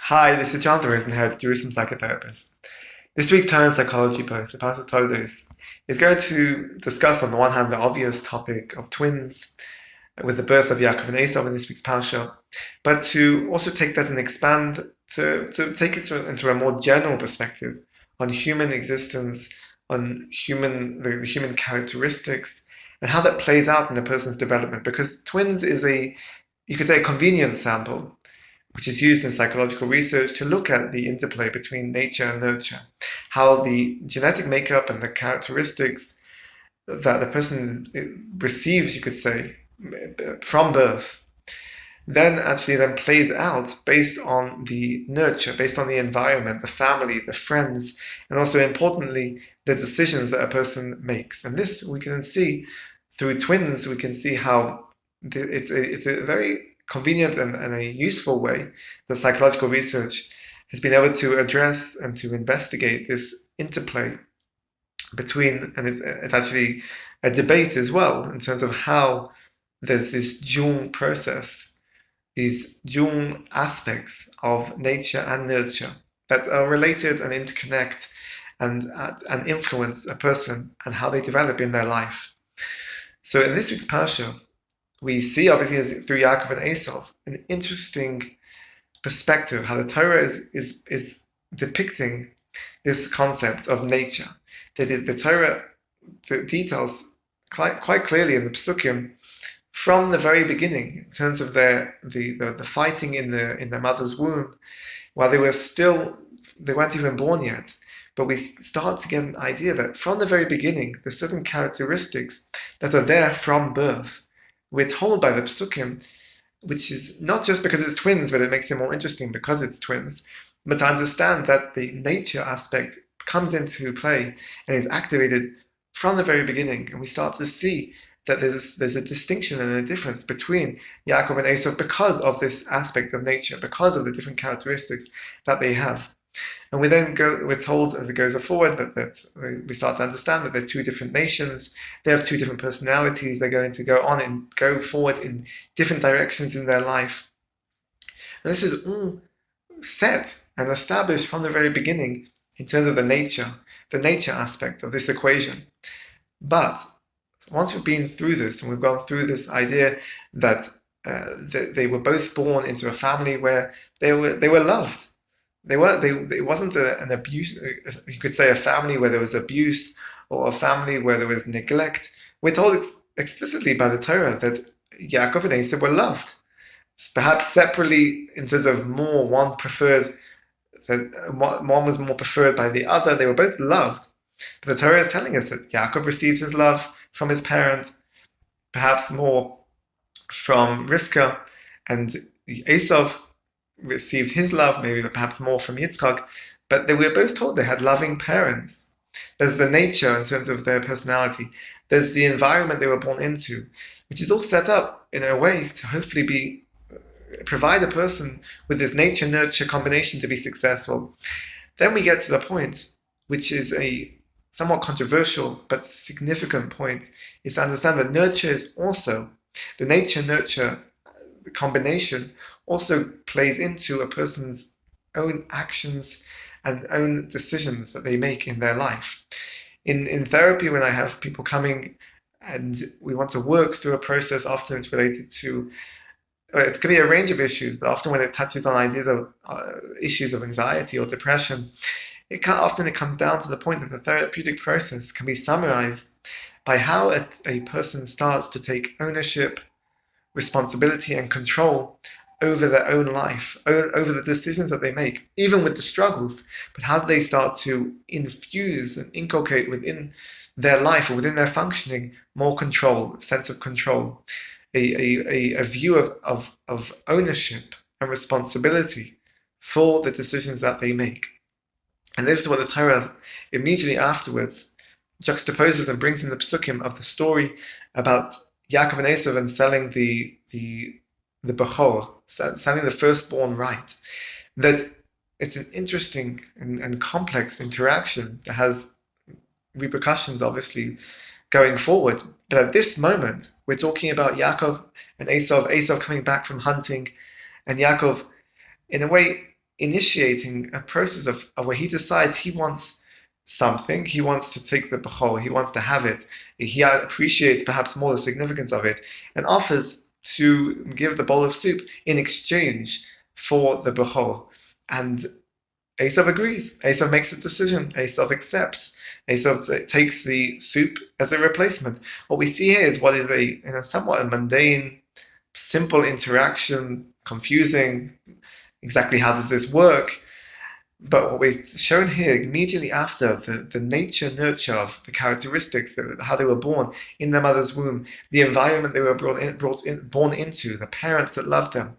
Hi, this is Jonathan Rosenhead, Jerusalem psychotherapist. This week's Torah and Psychology post, the Pastor Toldot, is going to discuss, on the one hand, the obvious topic of twins with the birth of Yaakov and Esau in this week's Parsha, but to also take that and expand to take it into a more general perspective on human existence, on the human characteristics, and how that plays out in a person's development. Because twins is you could say, a convenient sample which is used in psychological research to look at the interplay between nature and nurture, how the genetic makeup and the characteristics that the person receives, you could say, from birth, then plays out based on the nurture, based on the environment, the family, the friends, and also importantly, the decisions that a person makes. And this we can see through twins. We can see how it's a very convenient and a useful way that psychological research has been able to address and to investigate this interplay between, and it's actually a debate as well in terms of how there's this dual process, these dual aspects of nature and nurture that are related and interconnect and influence a person and how they develop in their life. So in this week's Parsha, we see, obviously, through Yaakov and Esau, an interesting perspective, how the Torah is depicting this concept of nature. The Torah details quite clearly in the Psukim from the very beginning, in terms of the fighting in their mother's womb, while they weren't even born yet. But we start to get an idea that from the very beginning, there's certain characteristics that are there from birth. We're told by the Psukim, which is not just because it's twins, but it makes it more interesting because it's twins, but to understand that the nature aspect comes into play and is activated from the very beginning. And we start to see that there's a distinction and a difference between Yaakov and Esau because of this aspect of nature, because of the different characteristics that they have. And we're told as it goes forward that we start to understand that they're two different nations, they have two different personalities, they're going to go on and go forward in different directions in their life. And this is all set and established from the very beginning in terms of the nature aspect of this equation. But once we've been through this and we've gone through this idea that they were both born into a family where they were loved. It wasn't an abuse. You could say a family where there was abuse or a family where there was neglect. We're told explicitly by the Torah that Yaakov and Esau were loved, perhaps separately in terms of one preferred. One was more preferred by the other. They were both loved. But the Torah is telling us that Yaakov received his love from his parent, perhaps more from Rivka, and Esau received his love, maybe perhaps more from Yitzchak, but they were both told they had loving parents. There's the nature in terms of their personality. There's the environment they were born into, which is all set up in a way to hopefully provide a person with this nature-nurture combination to be successful. Then we get to the point, which is a somewhat controversial but significant point, is to understand that nurture is also, the nature-nurture combination also plays into a person's own actions and own decisions that they make in their life. In therapy, when I have people coming and we want to work through a process, often it's related to, it can be a range of issues, but often when it touches on ideas of issues of anxiety or depression, it comes down to the point that the therapeutic process can be summarized by how a person starts to take ownership, responsibility, and control over their own life, over the decisions that they make, even with the struggles, but how do they start to infuse and inculcate within their life or within their functioning more control, a sense of control, a view of ownership and responsibility for the decisions that they make. And this is what the Torah immediately afterwards juxtaposes and brings in the Psukim of the story about Yaakov and Esau and selling the Bechor, selling the firstborn right. That it's an interesting and complex interaction that has repercussions, obviously, going forward. But at this moment, we're talking about Yaakov and Esau coming back from hunting, and Yaakov, in a way, initiating a process of where he decides he wants something, he wants to take the bechor, he wants to have it, he appreciates perhaps more the significance of it, and offers to give the bowl of soup in exchange for the bechor. And Esav agrees. Esav makes a decision. Esav accepts. Esav takes the soup as a replacement. What we see here is what is a somewhat mundane, simple interaction, confusing. Exactly how does this work? But what we've shown here immediately after, the nature, nurture of the characteristics, how they were born in their mother's womb, the environment they were born into, the parents that loved them.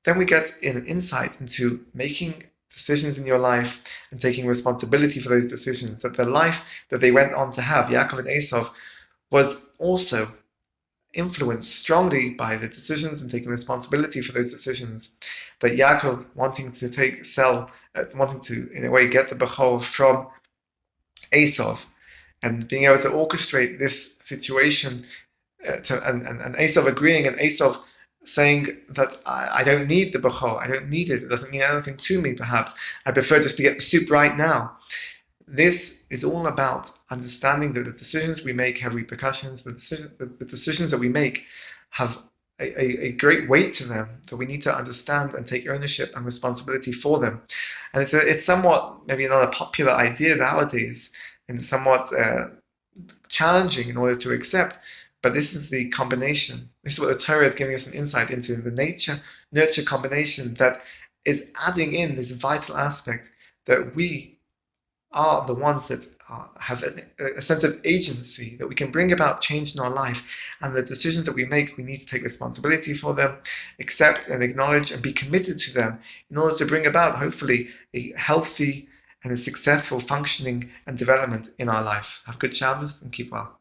Then we get an insight into making decisions in your life and taking responsibility for those decisions, that the life that they went on to have, Yaakov and Esav, was also influenced strongly by the decisions and taking responsibility for those decisions. That Yaakov wanting to in a way get the bechor from Esav, and being able to orchestrate this situation, and Esav agreeing, and Esav saying that I don't need the bechor, I don't need it, it doesn't mean anything to me perhaps, I prefer just to get the soup right now. This is all about understanding that the decisions we make have repercussions, the decisions that we make have a great weight to them, that we need to understand and take ownership and responsibility for them. And it's somewhat, maybe not a popular idea nowadays, and somewhat challenging in order to accept, but this is the combination. This is what the Torah is giving us an insight into, the nature-nurture combination that is adding in this vital aspect that we are the ones that have a sense of agency, that we can bring about change in our life, and the decisions that we make, we need to take responsibility for them, accept and acknowledge and be committed to them in order to bring about, hopefully, a healthy and a successful functioning and development in our life. Have good Shabbos and keep well.